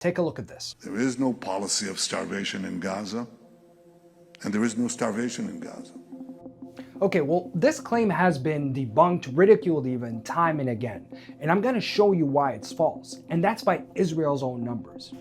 Take a look at this. There is no policy of starvation in Gaza, and there is no starvation in Gaza. Okay, well, this claim has been debunked, ridiculed even, time and again. And I'm gonna show you why it's false. And that's by Israel's own numbers.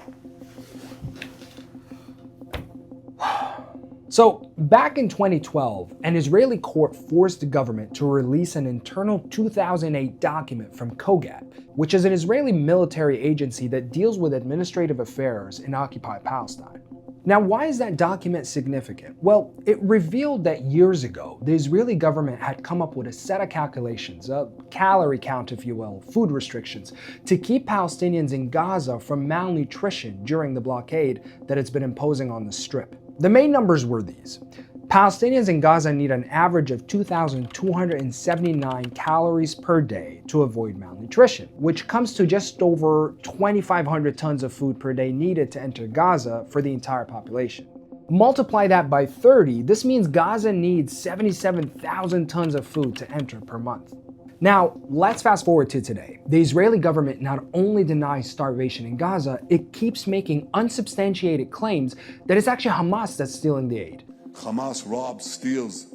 So, back in 2012, an Israeli court forced the government to release an internal 2008 document from Kogat, which is an Israeli military agency that deals with administrative affairs in occupied Palestine. Now, why is that document significant? Well, it revealed that years ago, the Israeli government had come up with a set of calculations, a calorie count, if you will, food restrictions, to keep Palestinians in Gaza from malnutrition during the blockade that it's been imposing on the Strip. The main numbers were these. Palestinians in Gaza need an average of 2,279 calories per day to avoid malnutrition, which comes to just over 2,500 tons of food per day needed to enter Gaza for the entire population. Multiply that by 30, this means Gaza needs 77,000 tons of food to enter per month. Now, let's fast forward to today. The Israeli government not only denies starvation in Gaza, it keeps making unsubstantiated claims that it's actually Hamas that's stealing the aid. Hamas robs, steals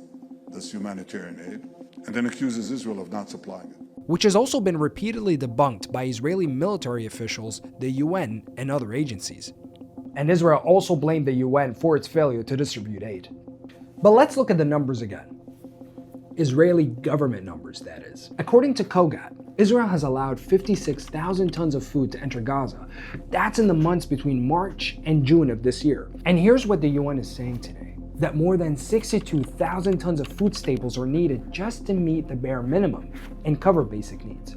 this humanitarian aid, and then accuses Israel of not supplying it. Which has also been repeatedly debunked by Israeli military officials, the UN, and other agencies. And Israel also blamed the UN for its failure to distribute aid. But let's look at the numbers again. Israeli government numbers, that is. According to Kogat, Israel has allowed 56,000 tons of food to enter Gaza. That's in the months between March and June of this year. And here's what the UN is saying today, that more than 62,000 tons of food staples are needed just to meet the bare minimum and cover basic needs.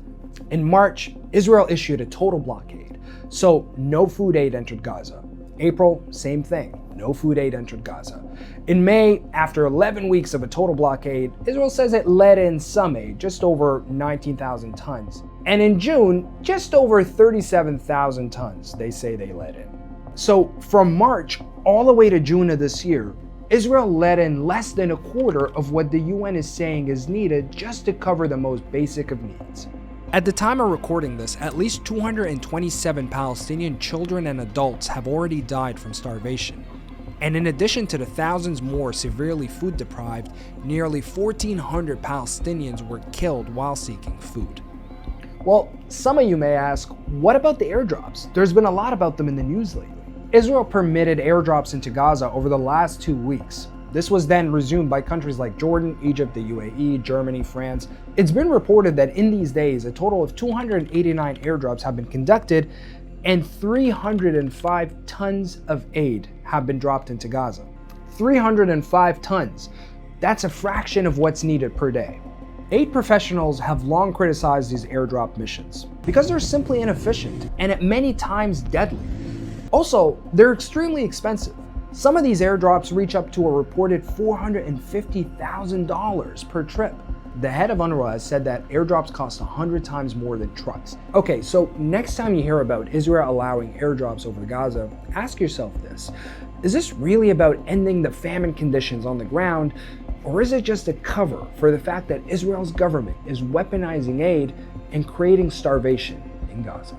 In March, Israel issued a total blockade, so no food aid entered Gaza. April, same thing, no food aid entered Gaza. In May, after 11 weeks of a total blockade, Israel says it let in some aid, just over 19,000 tons. And in June, just over 37,000 tons they say they let in. So from March all the way to June of this year, Israel let in less than a quarter of what the UN is saying is needed just to cover the most basic of needs. At the time of recording this, at least 227 Palestinian children and adults have already died from starvation. And in addition to the thousands more severely food deprived, nearly 1,400 Palestinians were killed while seeking food. Well, some of you may ask, what about the airdrops? There's been a lot about them in the news lately. Israel permitted airdrops into Gaza over the last 2 weeks. This was then resumed by countries like Jordan, Egypt, the UAE, Germany, France. It's been reported that in these days, a total of 289 airdrops have been conducted and 305 tons of aid have been dropped into Gaza. 305 tons. That's a fraction of what's needed per day. Aid professionals have long criticized these airdrop missions because they're simply inefficient and at many times deadly. Also, they're extremely expensive. Some of these airdrops reach up to a reported $450,000 per trip. The head of UNRWA has said that airdrops cost 100 times more than trucks. Okay, so next time you hear about Israel allowing airdrops over Gaza, ask yourself this. Is this really about ending the famine conditions on the ground, or is it just a cover for the fact that Israel's government is weaponizing aid and creating starvation in Gaza?